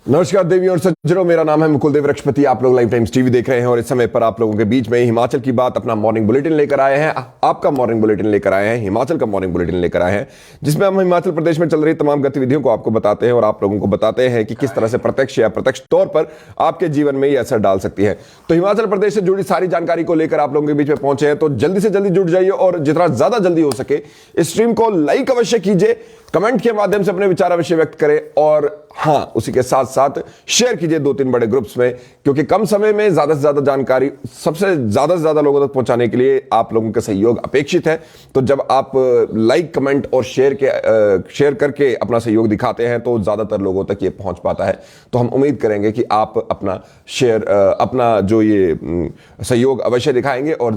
नमस्कार देवी और सज्जनों, मेरा नाम है मुकुल देव रक्षपति। आप लोग लाइव टाइम्स टीवी देख रहे हैं और इस समय पर आप लोगों के बीच में हिमाचल की बात अपना मॉर्निंग बुलेटिन लेकर आए हैं। आपका मॉर्निंग बुलेटिन लेकर आए हैं, हिमाचल का मॉर्निंग बुलेटिन लेकर आए हैं, जिसमें हम हिमाचल प्रदेश में चल रही तमाम गतिविधियों को आपको बताते हैं और आप लोगों को बताते हैं कि किस तरह से प्रत्यक्ष या प्रत्यक्ष तौर पर आपके जीवन में ये असर डाल सकती है। तो हिमाचल प्रदेश से जुड़ी सारी जानकारी को लेकर आप लोगों के बीच में पहुंचे हैं, तो जल्दी से जल्दी जुड़ जाइए और जितना ज्यादा जल्दी हो सके इस स्ट्रीम को लाइक अवश्य कीजिए, कमेंट के माध्यम से अपने विचार अवश्य व्यक्त करें और हां, उसी के साथ साथ शेयर कीजिए 2-3 बड़े ग्रुप्स में, क्योंकि कम समय में ज्यादा से ज्यादा जानकारी सबसे ज्यादा लोगों तक पहुंचाने के लिए आप लोगों का सहयोग अपेक्षित है। तो जब आप लाइक, कमेंट और शेयर करके अपना सहयोग दिखाते हैं तो ज्यादातर लोगों तक ये पहुंच पाता है। तो हम उम्मीद करेंगे कि आप अपना जो ये सहयोग अवश्य दिखाएंगे और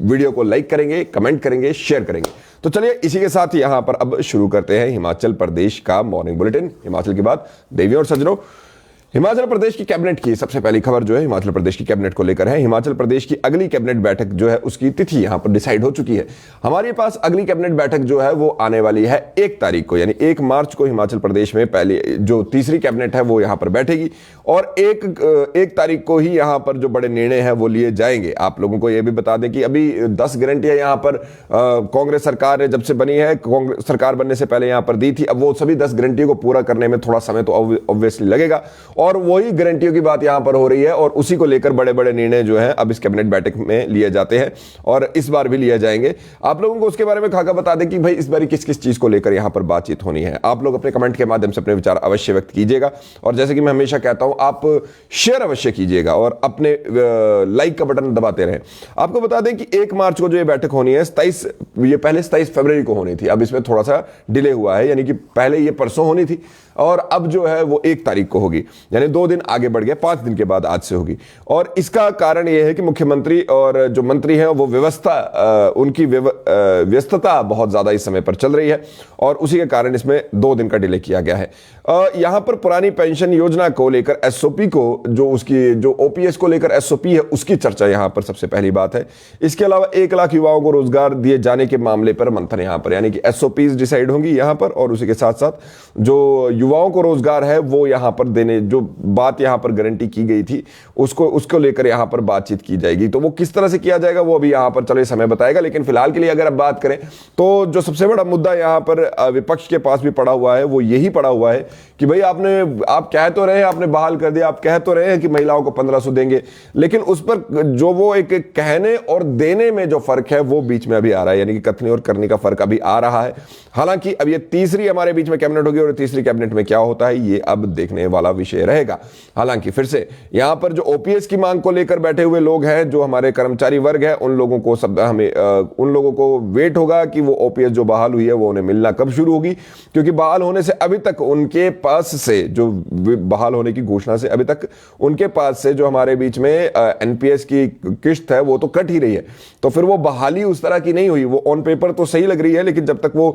वीडियो को लाइक करेंगे, कमेंट करेंगे, शेयर करेंगे। तो चलिए इसी के साथ यहां पर अब शुरू करते हैं हिमाचल प्रदेश का मॉर्निंग बुलेटिन। हिमाचल की बात देवी और सज्जनों, हिमाचल प्रदेश की कैबिनेट की सबसे पहली खबर जो है हिमाचल प्रदेश की कैबिनेट को लेकर है। हिमाचल प्रदेश की अगली कैबिनेट बैठक जो है उसकी तिथि यहां पर डिसाइड हो चुकी है। हमारे पास अगली कैबिनेट बैठक जो है वो आने वाली है 1 तारीख को, यानी 1 मार्च को हिमाचल प्रदेश में पहले जो तीसरी कैबिनेट है वो यहां पर बैठेगी और 1 तारीख को ही यहां पर जो बड़े निर्णय है वो लिए जाएंगे। आप लोगों को यह भी बता दें कि अभी 10 गारंटियां यहां पर कांग्रेस सरकार जब से बनी है, कांग्रेस सरकार बनने से पहले यहां पर दी थी। अब वो सभी 10 गारंटियों को पूरा करने में थोड़ा समय तो ऑब्वियसली लगेगा और वही गारंटियों की बात यहां पर हो रही है और उसी को लेकर बड़े बड़े निर्णय जो हैं अब इस कैबिनेट बैठक में लिए जाते हैं और इस बार भी लिए जाएंगे। आप लोगों को उसके बारे में खाका बता दें कि भाई इस बार किस किस चीज को लेकर यहां पर बातचीत होनी है। आप लोग अपने कमेंट के माध्यम से अपने विचार अवश्य व्यक्त कीजिएगा और जैसे कि मैं हमेशा कहता हूं, आप शेयर अवश्य कीजिएगा और अपने लाइक का बटन दबाते रहें। आपको बता दें कि 1 मार्च को जो ये बैठक होनी है, ये पहले 27 फरवरी को होनी थी। अब इसमें थोड़ा सा डिले हुआ है, यानी कि पहले ये परसों होनी थी और अब जो है वो 1 तारीख को होगी, यानी 2 दिन आगे बढ़ गया, 5 दिन के बाद आज से होगी। और इसका कारण यह है कि मुख्यमंत्री और जो मंत्री हैं वो उनकी व्यस्तता बहुत ज्यादा इस समय पर चल रही है और उसी के कारण इसमें 2 दिन का डिले किया गया है। यहां पर पुरानी पेंशन योजना को लेकर एसओपी को जो ओपीएस को लेकर एसओपी है उसकी चर्चा यहां पर सबसे पहली बात है। इसके अलावा 1 लाख युवाओं को रोजगार दिए जाने के मामले पर मंथन यहां पर, यानी कि एसओपीज डिसाइड होंगी यहां पर और उसी के साथ साथ जो युवाओं को रोजगार है वो यहां पर देने, जो बात यहां पर गारंटी की गई थी उसको लेकर यहां पर बातचीत की जाएगी। तो वो किस तरह से किया जाएगा वो अभी यहां पर चले समय बताएगा, लेकिन फिलहाल के लिए अगर आप बात करें तो जो सबसे बड़ा मुद्दा यहां पर विपक्ष के पास भी पड़ा हुआ है वो यही पड़ा हुआ है कि भाई आप कह तो रहे हैं आपने बहाल कर दिया, आप कह तो रहे हैं कि महिलाओं को 1500 देंगे, लेकिन उस पर जो वो एक कहने और देने में जो फर्क है वो बीच में अभी आ रहा है, यानी कि कथनी और करने का फर्क अभी आ रहा है। हालांकि अब ये तीसरी हमारे बीच में कैबिनेट होगी और तीसरी कैबिनेट में क्या होता है ये अब देखने वाला विषय रहेगा। हालांकि फिर से यहां पर जो ओपीएस की मांग को लेकर बैठे हुए लोग हैं, जो हमारे कर्मचारी वर्ग है, उन लोगों को वेट होगा कि वो ओपीएस जो बहाल हुई है वो उन्हें मिलना कब शुरू होगी, क्योंकि बहाल होने से अभी तक उनके पास से जो बहाल होने की घोषणा से अभी तक उनके पास से जो हमारे बीच में एनपीएस की किश्त है वो तो कट ही रही है। तो फिर वो बहाली उस तरह की नहीं हुई, वो ऑन पेपर तो सही लग रही है, लेकिन जब तक वो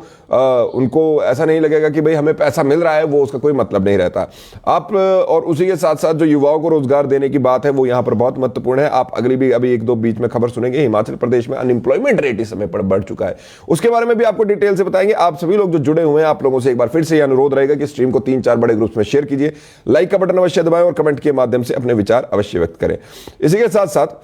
उनको ऐसा नहीं लगेगा कि भाई हमें पैसा मिल रहा है वो उसका कोई मतलब नहीं रहता। आप और उसी के साथ साथ जो युवाओं को रोजगार देने की बात है वो यहां पर बहुत महत्वपूर्ण है। आप अगली भी अभी 1-2 बीच में खबर सुनेंगे, हिमाचल प्रदेश में अनएम्प्लॉयमेंट रेट इस समय पर बढ़ चुका है, उसके बारे में भी आपको डिटेल से बताएंगे। आप सभी लोग जो जुड़े हुए हैं, आप लोगों से एक बार फिर से अनुरोध रहेगा कि स्ट्रीम को 3-4 बड़े ग्रुप्स में शेयर कीजिए, लाइक का बटन अवश्य दबाएं और कमेंट के माध्यम से अपने विचार अवश्य व्यक्त करें। इसी के साथ साथ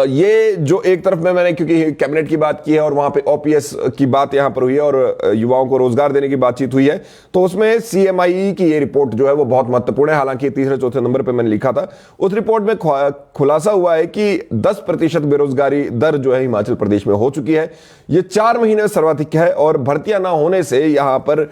ये जो एक तरफ में मैंने क्योंकि कैबिनेट की बात की है और वहां पे ओपीएस की बात यहां पर हुई है और युवाओं को रोजगार देने की बातचीत हुई है, तो उसमें सीएमआई की ये रिपोर्ट जो है वो बहुत महत्वपूर्ण है। हालांकि 3-4 नंबर पे मैंने लिखा था, उस रिपोर्ट में खुलासा हुआ है कि 10% बेरोजगारी दर जो है हिमाचल प्रदेश में हो चुकी है। ये 4 महीने सर्वाधिक है और भर्तियां ना होने से यहां पर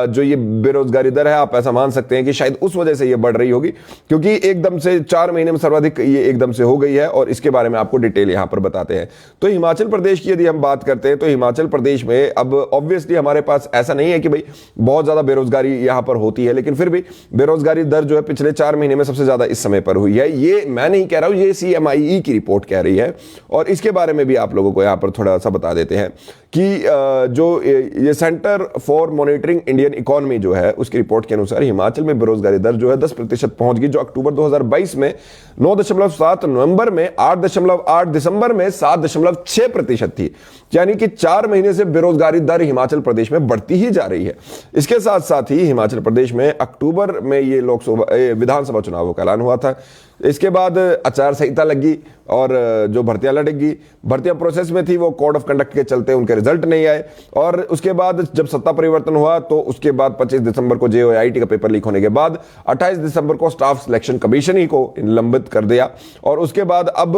जो ये बेरोजगारी दर है, आप ऐसा मान सकते हैं कि शायद उस वजह से ये बढ़ रही होगी, क्योंकि एकदम से 4 महीने में सर्वाधिक ये एकदम से हो गई है और इसके बारे में आपको डिटेल यहां पर बताते हैं। तो हिमाचल प्रदेश की यदि हम बात करते हैं तो हिमाचल प्रदेश में अब ऑब्वियसली हमारे पास ऐसा नहीं है कि भाई बहुत ज्यादा बेरोजगारी यहां पर होती है, लेकिन फिर भी बेरोजगारी दर जो है पिछले 4 महीने में सबसे ज्यादा इस समय पर हुई है। ये मैं नहीं कह रहा हूं, ये सीएमआई की रिपोर्ट कह रही है और इसके बारे में भी आप लोगों को यहां पर थोड़ा सा बता देते हैं कि जो ये centre for monitoring Indian economy जो है उसकी रिपोर्ट के अनुसार हिमाचल में बेरोजगारी दर जो है 10% पहुंच गई, जो अक्टूबर 2022 में 9.7, नवंबर में 8.8, दिसंबर में 7.6% थी। यानी कि 4 महीने से बेरोजगारी दर हिमाचल प्रदेश में बढ़ती ही जा रही है। इसके साथ साथ ही हिमाचल प्रदेश में अक्टूबर में ये विधानसभा चुनावों का ऐलान हुआ था। इसके बाद आचार संहिता लगी और जो भर्तियां लड़ेगी, भर्तियां प्रोसेस में थी, वो कोड ऑफ कंडक्ट के चलते उनके रिजल्ट नहीं आए। और उसके बाद जब सत्ता परिवर्तन हुआ तो उसके बाद 25 दिसंबर को JOIT का पेपर लीक होने के बाद 28 दिसंबर को स्टाफ सिलेक्शन कमीशन ही को निलंबित कर दिया। और उसके बाद अब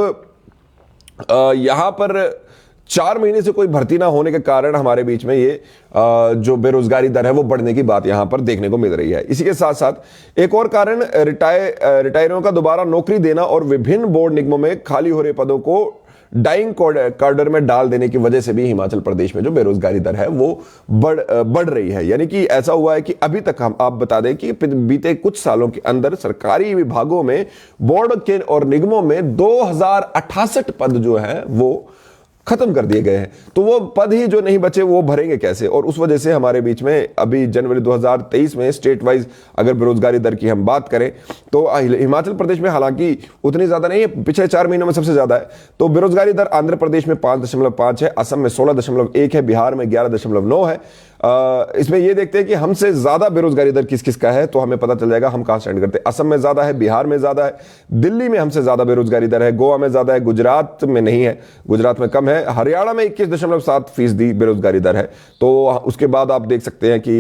यहां पर 4 महीने से कोई भर्ती ना होने के कारण हमारे बीच में ये जो बेरोजगारी दर है वो बढ़ने की बात यहां पर देखने को मिल रही है। इसी के साथ साथ एक और कारण रिटायरों का दोबारा नौकरी देना और विभिन्न बोर्ड निगमों में खाली हो रहे पदों को डाइंग कार्डर में डाल देने की वजह से भी हिमाचल प्रदेश में जो बेरोजगारी दर है वो बढ़ रही है। यानी कि ऐसा हुआ है कि अभी तक हम आप बता दें कि बीते कुछ सालों के अंदर सरकारी विभागों में, बोर्ड के और निगमों में 2068 पद जो है वो खत्म कर दिए गए हैं। तो वो पद ही जो नहीं बचे वो भरेंगे कैसे? और उस वजह से हमारे बीच में अभी जनवरी 2023 में स्टेट वाइज अगर बेरोजगारी दर की हम बात करें तो हिमाचल प्रदेश में हालांकि उतनी ज्यादा नहीं है, पिछले 4 महीनों में सबसे ज्यादा है। तो बेरोजगारी दर आंध्र प्रदेश में 5.5 है, असम में 16.1 है, बिहार में 11.9 है। इसमें यह देखते हैं कि हमसे ज्यादा बेरोजगारी दर किस किस का है, तो हमें पता चल जाएगा हम कहां स्टैंड करते हैं। असम में ज्यादा है, बिहार में ज्यादा है, दिल्ली में हमसे ज्यादा बेरोजगारी दर है, गोवा में ज्यादा है, गुजरात में नहीं है, गुजरात में कम है, हरियाणा में 21.7% बेरोजगारी दर है। तो उसके बाद आप देख सकते हैं कि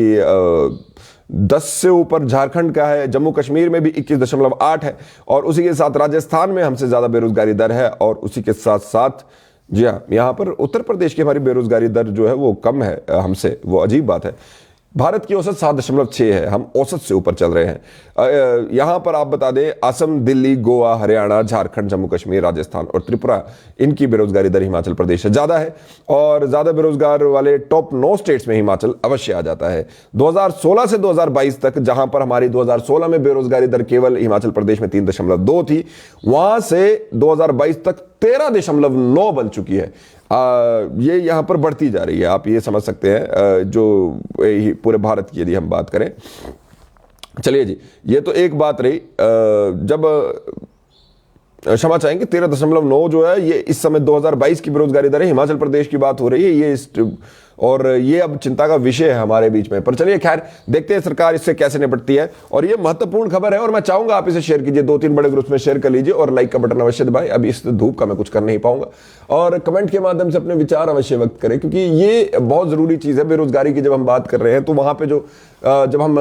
10 से ऊपर झारखंड का है, जम्मू कश्मीर में भी 21.8 है, और उसी के साथ राजस्थान में हमसे ज्यादा बेरोजगारी दर है। और उसी के साथ साथ जी हाँ, यहां पर उत्तर प्रदेश की हमारी बेरोजगारी दर जो है वो कम है हमसे, वो अजीब बात है। भारत की औसत 7.6 है, हम औसत से ऊपर चल रहे हैं। यहां पर आप बता दें असम, दिल्ली, गोवा, हरियाणा, झारखंड, जम्मू कश्मीर, राजस्थान और त्रिपुरा, इनकी बेरोजगारी दर हिमाचल प्रदेश से ज्यादा है। और ज्यादा बेरोजगार वाले टॉप 9 स्टेट्स में हिमाचल अवश्य आ जाता है। 2016 से 2022 तक, जहां पर हमारी 2016 में बेरोजगारी दर केवल हिमाचल प्रदेश में 3.2 थी, वहां से 2022 तक 13.9 बन चुकी है। ये यहां पर बढ़ती जा रही है, आप ये समझ सकते हैं। जो पूरे भारत की यदि हम बात करें, चलिए जी, ये तो एक बात रही। जब क्षमा चाहेंगे, 13.9 जो है ये इस समय 2022 की बेरोजगारी दर है, हिमाचल प्रदेश की बात हो रही है ये, और ये अब चिंता का विषय है हमारे बीच में। पर चलिए खैर, देखते हैं सरकार इससे कैसे निपटती है। और ये महत्वपूर्ण खबर है और मैं चाहूंगा आप इसे शेयर कीजिए, 2-3 बड़े ग्रुप में शेयर कर लीजिए और लाइक का बटन अवश्य दबाएं। अभी इस धूप का मैं कुछ कर नहीं पाऊंगा। और कमेंट के माध्यम से अपने विचार अवश्य व्यक्त करें, क्योंकि ये बहुत जरूरी चीज है। बेरोजगारी की जब हम बात कर रहे हैं तो वहां पे जो जब हम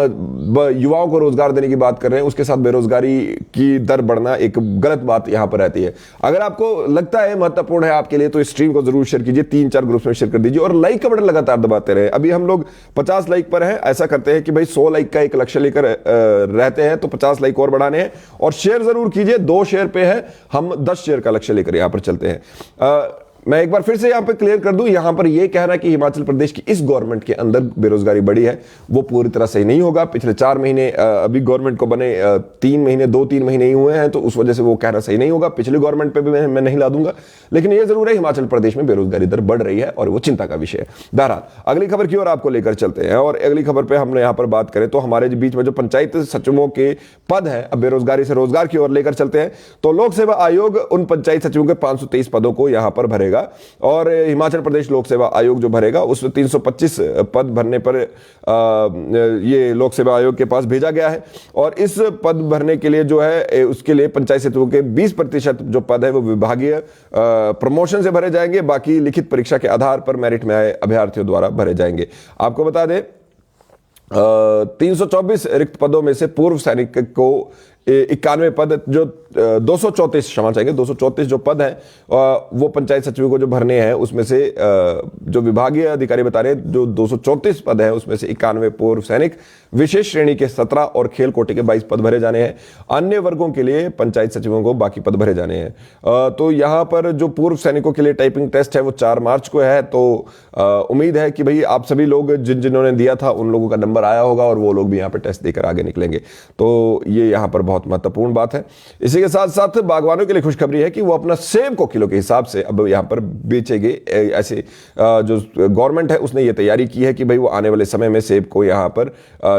युवाओं को रोजगार देने की बात कर रहे हैं, उसके साथ बेरोजगारी की दर बढ़ना एक गलत बात यहां पर रहती है। अगर आपको लगता है महत्वपूर्ण है आपके लिए तो इस स्ट्रीम को जरूर शेयर कीजिए, 3-4 ग्रुप में शेयर कर दीजिए और लाइक का बटन लगातार दबाते रहे। अभी हम लोग 50 लाइक पर हैं। ऐसा करते हैं कि भाई 100 लाइक का एक लक्ष्य लेकर रहते हैं, तो 50 लाइक और बढ़ाने हैं। और शेयर जरूर कीजिए, 2 शेयर पे है, हम 10 शेयर का लक्ष्य लेकर यहां पर चलते हैं। मैं एक बार फिर से यहां पे क्लियर कर दूं, यहां पर यह कहना कि हिमाचल प्रदेश की इस गवर्नमेंट के अंदर बेरोजगारी बढ़ी है, वो पूरी तरह सही नहीं होगा। पिछले 4 महीने अभी गवर्नमेंट को बने 2-3 महीने ही हुए हैं, तो उस वजह से वो कहना सही नहीं होगा। पिछली गवर्नमेंट पे भी मैं नहीं ला दूंगा, लेकिन यह जरूर है हिमाचल प्रदेश में बेरोजगारी दर बढ़ रही है और वो चिंता का विषय है। बहरहाल अगली खबर की ओर आपको लेकर चलते हैं। और अगली खबर पर हमने यहां पर बात करें तो हमारे बीच में जो पंचायत सचिवों के पद है, अब बेरोजगारी से रोजगार की ओर लेकर चलते हैं। तो लोक सेवा आयोग उन पंचायत सचिवों के 523 पदों को यहां पर भरेगा और हिमाचल प्रदेश लोक सेवा आयोग जो भरेगा उसमें 325 पद भरने पर ये लोक सेवा आयोग के पास भेजा गया है। और इस पद भरने के लिए जो है उसके लिए पंचायत सचिवों के 20% जो पद है वो विभागीय प्रमोशन से भरे जाएंगे, बाकी लिखित परीक्षा के आधार पर मेरिट में आए अभ्यर्थियों द्वारा भरे जाएंगे। आपको बता दें 324 रिक्त पदों में से पूर्व सैनिक को 91 पद, जो 234 क्षमा चाहेंगे 234 जो पद हैं वो पंचायत सचिवों को जो भरने हैं, उसमें से जो विभागीय अधिकारी बता रहे हैं जो 234 पद है उसमें से 91 पूर्व सैनिक, विशेष श्रेणी के 17 और खेल कोटे के 22 पद भरे जाने हैं। अन्य वर्गों के लिए पंचायत सचिवों को बाकी पद भरे जाने हैं। तो यहाँ पर जो पूर्व सैनिकों के लिए टाइपिंग टेस्ट है वो 4 मार्च को है। तो उम्मीद है कि भाई आप सभी लोग जिन्होंने दिया था उन लोगों का नंबर आया होगा और वो लोग भी यहाँ पर टेस्ट देकर आगे निकलेंगे। तो ये यहाँ पर बहुत महत्वपूर्ण बात है। इसी के साथ साथ बागवानों के लिए खुशखबरी है कि वो अपना सेब को किलो के हिसाब से अब यहाँ पर बेचेंगे। ऐसे जो गवर्नमेंट है उसने ये तैयारी की है कि भाई वो आने वाले समय में सेब को यहाँ पर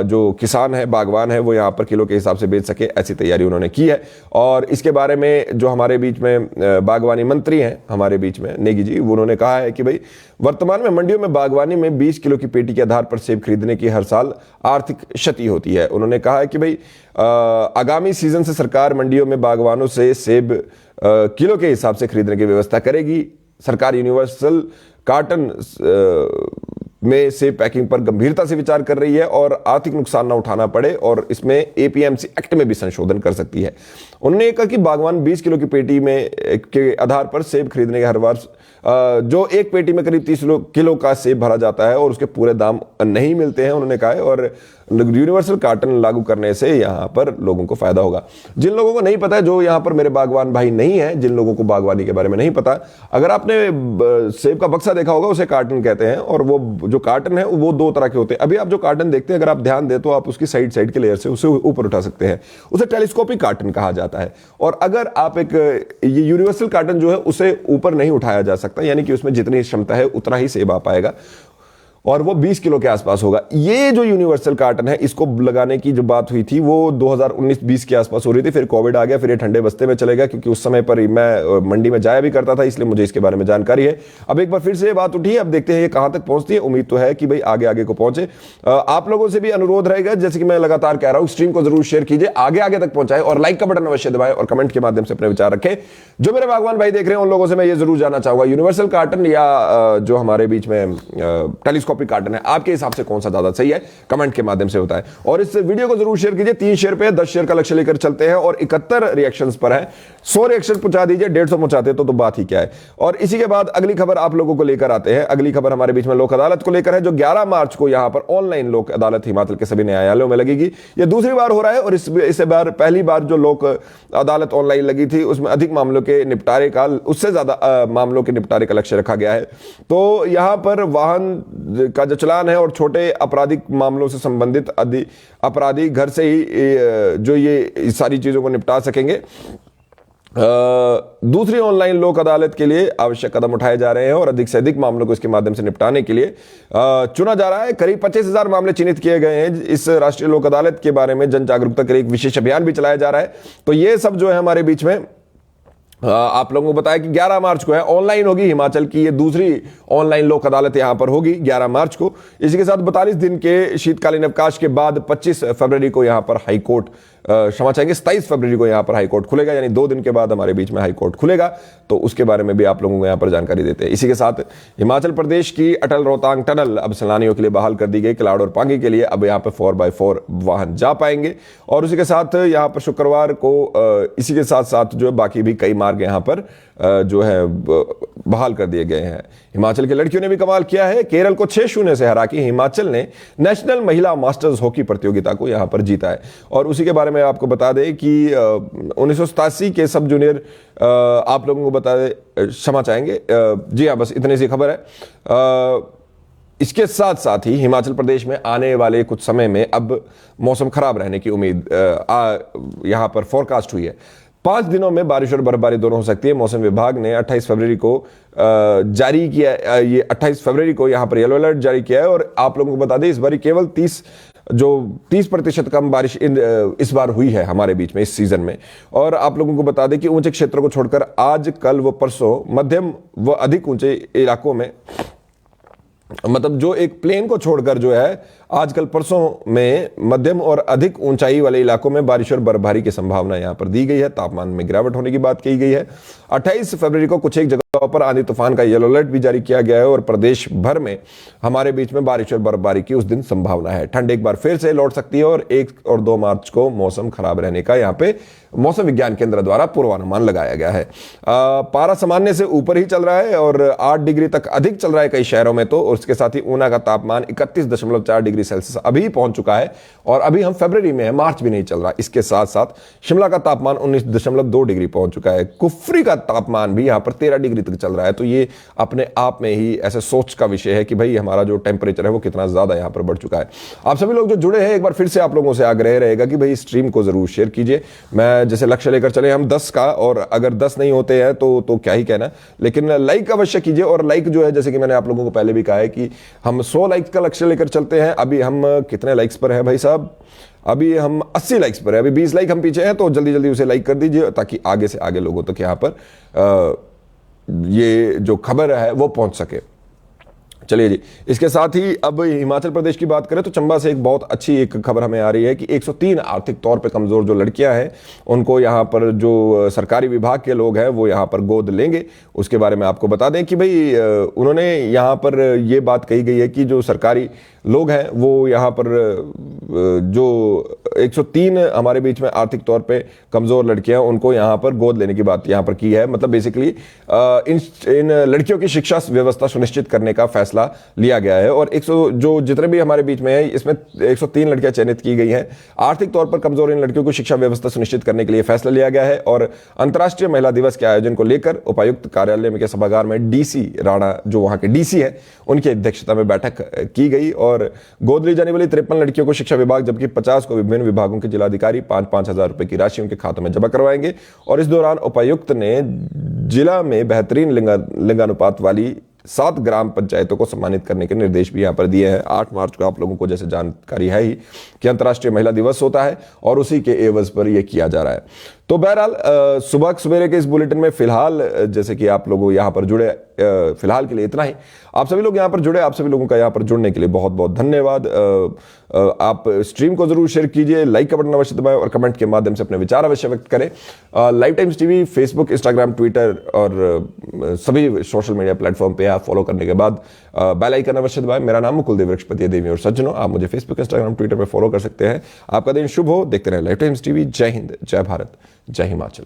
जो किसान है, बागवान है, वो यहाँ पर किलो के हिसाब से बेच सके, ऐसी तैयारी उन्होंने की है। और इसके बारे में जो हमारे बीच में बागवानी मंत्री हैं हमारे बीच में, नेगी जी, उन्होंने कहा है कि भाई वर्तमान में मंडियों में बागवानी में 20 किलो की पेटी के आधार पर सेब खरीदने की हर साल आर्थिक क्षति होती है। उन्होंने कहा है कि भाई आगामी सीजन से सरकार मंडियों में बागवानों से सेब किलो के हिसाब से खरीदने की व्यवस्था करेगी। सरकार यूनिवर्सल कार्टन में सेब पैकिंग पर गंभीरता से विचार कर रही है और आर्थिक नुकसान ना उठाना पड़े और इसमें एपीएमसी एक्ट में भी संशोधन कर सकती है। उन्होंने कहा कि बागवान 20 किलो की पेटी में के आधार पर सेब खरीदने के हर वर्ष जो एक पेटी में करीब 30 किलो का सेब भरा जाता है और उसके पूरे दाम नहीं मिलते हैं, उन्होंने कहा है। और यूनिवर्सल कार्टन लागू करने से यहाँ पर लोगों को फायदा होगा। जिन लोगों को नहीं पता है, जो यहाँ पर मेरे बागवान भाई नहीं है, जिन लोगों को बागवानी के बारे में नहीं पता, अगर आपने सेब का बक्सा देखा होगा उसे कार्टन कहते हैं। और वो जो कार्टन है वो दो तरह के होते हैं। अभी आप जो कार्टन देखते हैं, अगर आप ध्यान दें तो आप उसकी साइड के लेयर से उसे ऊपर उठा सकते हैं, उसे टेलीस्कोपिक कार्टन कहा जाता है। और अगर आप ये यूनिवर्सल कार्टन जो है उसे ऊपर नहीं उठाया जा सकता, यानी कि उसमें जितनी क्षमता है उतना ही सेब आ पाएगा और वो 20 किलो के आसपास होगा। ये जो यूनिवर्सल कार्टन है, इसको लगाने की जो बात हुई थी वो 2019-20 के आसपास हो रही थी। फिर कोविड आ गया, फिर ये ठंडे बस्ते में चले गया, क्योंकि उस समय पर मैं मंडी में जाया भी करता था, इसलिए मुझे इसके बारे में जानकारी है। अब एक बार फिर से ये बात उठी है, अब देखते हैं ये कहां तक पहुंचती है। उम्मीद तो है कि भाई आगे आगे को पहुंचे। आप लोगों से भी अनुरोध रहेगा, जैसे कि मैं लगातार कह रहा हूं, स्ट्रीम को जरूर शेयर कीजिए, आगे आगे तक पहुंचाए और लाइक का बटन अवश्य दबाएं और कमेंट के माध्यम से अपने विचार रखें। जो मेरे बागवान भाई देख रहे हैं उन लोगों से मैं ये जरूर जानना चाहूंगा, यूनिवर्सल कार्टन या जो हमारे बीच में टेलीस्कोपिक कार्टन है, आपके हिसाब से कौन सा ज्यादा सही है, कमेंट के माध्यम से बताएं। और इस वीडियो को जरूर शेयर कीजिए। 3 शेयर पे 10 शेयर का लक्ष्य लेकर चलते हैं और 71 रिएक्शंस पर है। 100 रिएक्शन पहुंचा दीजिए, 150 पहुंचाते तो बात ही क्या है। और इसी के बाद अगली खबर आप लोगों को लेकर आते हैं। अगली खबर हमारे बीच में लोक अदालत को लेकर है, जो 11 मार्च को यहां पर ऑनलाइन लोक अदालत हिमाचल के सभी न्यायालयों में लगेगी। यह दूसरी बार हो रहा है और इस बार पहली बार जो लोक अदालत ऑनलाइन लगी थी उसमें अधिक मामलों के निपटारे का, उससे ज्यादा मामलों के निपटारे का लक्ष्य रखा गया है। तो यहां पर वाहन का जो चलान है और छोटे आपराधिक मामलों से संबंधित अपराधी घर से ही जो ये सारी चीजों को निपटा सकेंगे। दूसरी ऑनलाइन लोक अदालत के लिए आवश्यक कदम उठाए जा रहे हैं और अधिक से अधिक मामलों को इसके माध्यम से निपटाने के लिए चुना जा रहा है। करीब 25,000 मामले चिन्हित किए गए हैं। इस राष्ट्रीय लोक अदालत के बारे में जन जागरूकता के लिए एक विशेष अभियान भी चलाया जा रहा है। तो ये सब जो है हमारे बीच में आप लोगों को बताया कि 11 मार्च को है, ऑनलाइन होगी हिमाचल की ये दूसरी ऑनलाइन लोक अदालत यहां पर होगी 11 मार्च को। इसी के साथ 42 दिन के शीतकालीन अवकाश के बाद 25 फरवरी को यहां पर हाईकोर्ट, क्षमा चाहेंगे 27 फरवरी को यहां पर हाईकोर्ट खुलेगा, यानी 2 दिन के बाद हमारे बीच में हाईकोर्ट खुलेगा। तो उसके बारे में भी आप लोगों को यहां पर जानकारी देते हैं। इसी के साथ हिमाचल प्रदेश की अटल रोहतांग टनल अब सैलानियों के लिए बहाल कर दी गई। किलाड़ और पांगी के लिए अब यहां पर 4x4 वाहन जा पाएंगे। और उसी के साथ यहां पर शुक्रवार को इसी के साथ साथ जो है बाकी भी कई मार्ग यहां पर जो है बहाल कर दिए गए हैं। हिमाचल की लड़कियों ने भी कमाल किया है। केरल को 6-0 से हरा के हिमाचल ने नेशनल महिला मास्टर्स हॉकी प्रतियोगिता को यहां पर जीता है। और उसी के बारे में आपको बता दें कि 1987 के सब जूनियर, आप लोगों को बता दें, क्षमा चाहेंगे, जी हाँ, बस इतनी सी खबर है। इसके साथ साथ ही हिमाचल प्रदेश में आने वाले कुछ समय में अब मौसम खराब रहने की उम्मीद यहां पर फोरकास्ट हुई है। 5 दिनों में बारिश और बर्फबारी दोनों हो सकती है। मौसम विभाग ने 28 फरवरी को जारी किया, ये 28 फरवरी को यहां पर येलो अलर्ट जारी किया है। और आप लोगों को बता दें इस बार केवल 30% कम बारिश इस बार हुई है हमारे बीच में इस सीजन में। और आप लोगों को बता दें कि ऊंचे क्षेत्रों को छोड़कर आज, कल व परसों मध्यम व अधिक ऊंचे इलाकों में, मतलब जो एक प्लेन को छोड़कर जो है आजकल परसों में मध्यम और अधिक ऊंचाई वाले इलाकों में बारिश और बर्फबारी की संभावना यहां पर दी गई है। तापमान में गिरावट होने की बात कही गई है। 28 फरवरी को कुछ एक जगहों पर आंधी तूफान का येलो अलर्ट भी जारी किया गया है और प्रदेश भर में हमारे बीच में बारिश और बर्फबारी की उस दिन संभावना है। ठंड एक बार फिर से लौट सकती है और 1 और 2 मार्च को मौसम खराब रहने का यहाँ पे मौसम विज्ञान केंद्र द्वारा पूर्वानुमान लगाया गया है। पारा सामान्य से ऊपर ही चल रहा है और 8 डिग्री तक अधिक चल रहा है कई शहरों में। तो उसके साथ ही ऊना का तापमान 31.4 डिग्री डिग्री सेल्सियस अभी पहुंच चुका है और अभी हम फरवरी में है, मार्च भी नहीं चल रहा। इसके साथ साथ शिमला का तापमान 19.2 डिग्री पहुंच चुका है। कुफरी का तापमान भी यहां पर 13 डिग्री तक चल रहा है। तो ये अपने आप में ही ऐसे सोच का विषय है कि भाई हमारा जो टेम्परेचर है वो कितना ज्यादा यहां पर बढ़ चुका है। आप सभी लोग जो जुड़े हैं, एक बार फिर से आप लोगों से आग्रह रहेगा कि भाई स्ट्रीम को जरूर शेयर कीजिए। मैं जैसे लक्ष्य लेकर चले हम 10 का, और अगर 10 नहीं होते हैं तो क्या ही कहना, लेकिन लाइक अवश्य कीजिए। और लाइक जो है, जैसे कि मैंने आप लोगों को पहले भी कहा है कि हम 100 लाइक का लक्ष्य लेकर चलते हैं। अभी हम कितने लाइक्स पर है भाई साहब? अभी हम 80 लाइक्स पर है। अभी 20 लाइक हम पीछे हैं, तो जल्दी जल्दी उसे लाइक कर दीजिए ताकि आगे से आगे लोगों तक यहाँ पर ये जो खबर है वो पहुंच सके। चलिए जी, इसके साथ ही अब हिमाचल प्रदेश की बात करें तो चंबा से एक बहुत अच्छी एक खबर हमें आ रही है कि 103 आर्थिक तौर पे कमजोर जो लड़कियां हैं उनको यहाँ पर जो सरकारी विभाग के लोग हैं वो यहाँ पर गोद लेंगे। उसके बारे में आपको बता दें कि भाई उन्होंने यहाँ पर ये बात कही गई है कि जो सरकारी लोग हैं वो यहाँ पर जो 103 हमारे बीच में आर्थिक तौर पे कमजोर लड़कियां उनको यहाँ पर गोद लेने की बात यहाँ पर की है। मतलब बेसिकली इन लड़कियों की शिक्षा व्यवस्था सुनिश्चित करने का फैसला लिया गया है। और 100 जो जितने भी हमारे बीच में है इसमें 103 लड़कियां चयनित की गई हैं। आर्थिक तौर पर कमजोर इन लड़कियों को शिक्षा व्यवस्था सुनिश्चित करने के लिए फैसला लिया गया है। और अंतर्राष्ट्रीय महिला दिवस के आयोजन को लेकर उपायुक्त कार्यालय में के सभागार में डीसी राणा, जो वहां के डीसी है, उनकी अध्यक्षता में बैठक की गई। और गोद ली जाने वाली 53 लड़कियों को शिक्षा विभाग जबकि 50 को विभिन्न विभागों के जिलाधिकारी 5-5 हजार रुपए की राशि उनके खातों में जमा करवाएंगे। और इस दौरान उपायुक्त ने जिला में बेहतरीन लिंगानुपात वाली 7 ग्राम पंचायतों को सम्मानित करने के निर्देश भी यहां पर दिए हैं। 8 मार्च को आप लोगों को जैसे जानकारी है ही कि अंतर्राष्ट्रीय महिला दिवस होता है और उसी के एवज पर यह किया जा रहा है। तो बहरहाल सुबह सवेरे के इस बुलेटिन में फिलहाल जैसे कि आप लोग यहां पर जुड़े, फिलहाल के लिए इतना ही। आप सभी लोग यहां पर जुड़े, आप सभी लोगों का यहां पर जुड़ने के लिए बहुत बहुत धन्यवाद। आप स्ट्रीम को जरूर शेयर कीजिए, लाइक का बटन अवश्य दबाएं और कमेंट के माध्यम से अपने विचार अवश्य व्यक्त करें। Live times TV Facebook, Instagram, Twitter और सभी सोशल मीडिया प्लेटफॉर्म पे आप फॉलो करने के बाद बेल आइकन अवश्य दबाएं। मेरा नाम मुकुल देव वृक्षपति देवी और सज्जनों, आप मुझे फेसबुक, इंस्टाग्राम, ट्विटर पर फॉलो कर सकते हैं। आपका दिन शुभ हो। देखते रहे लाइव टाइम्स टीवी। जय हिंद, जय भारत, जय हिमाचल।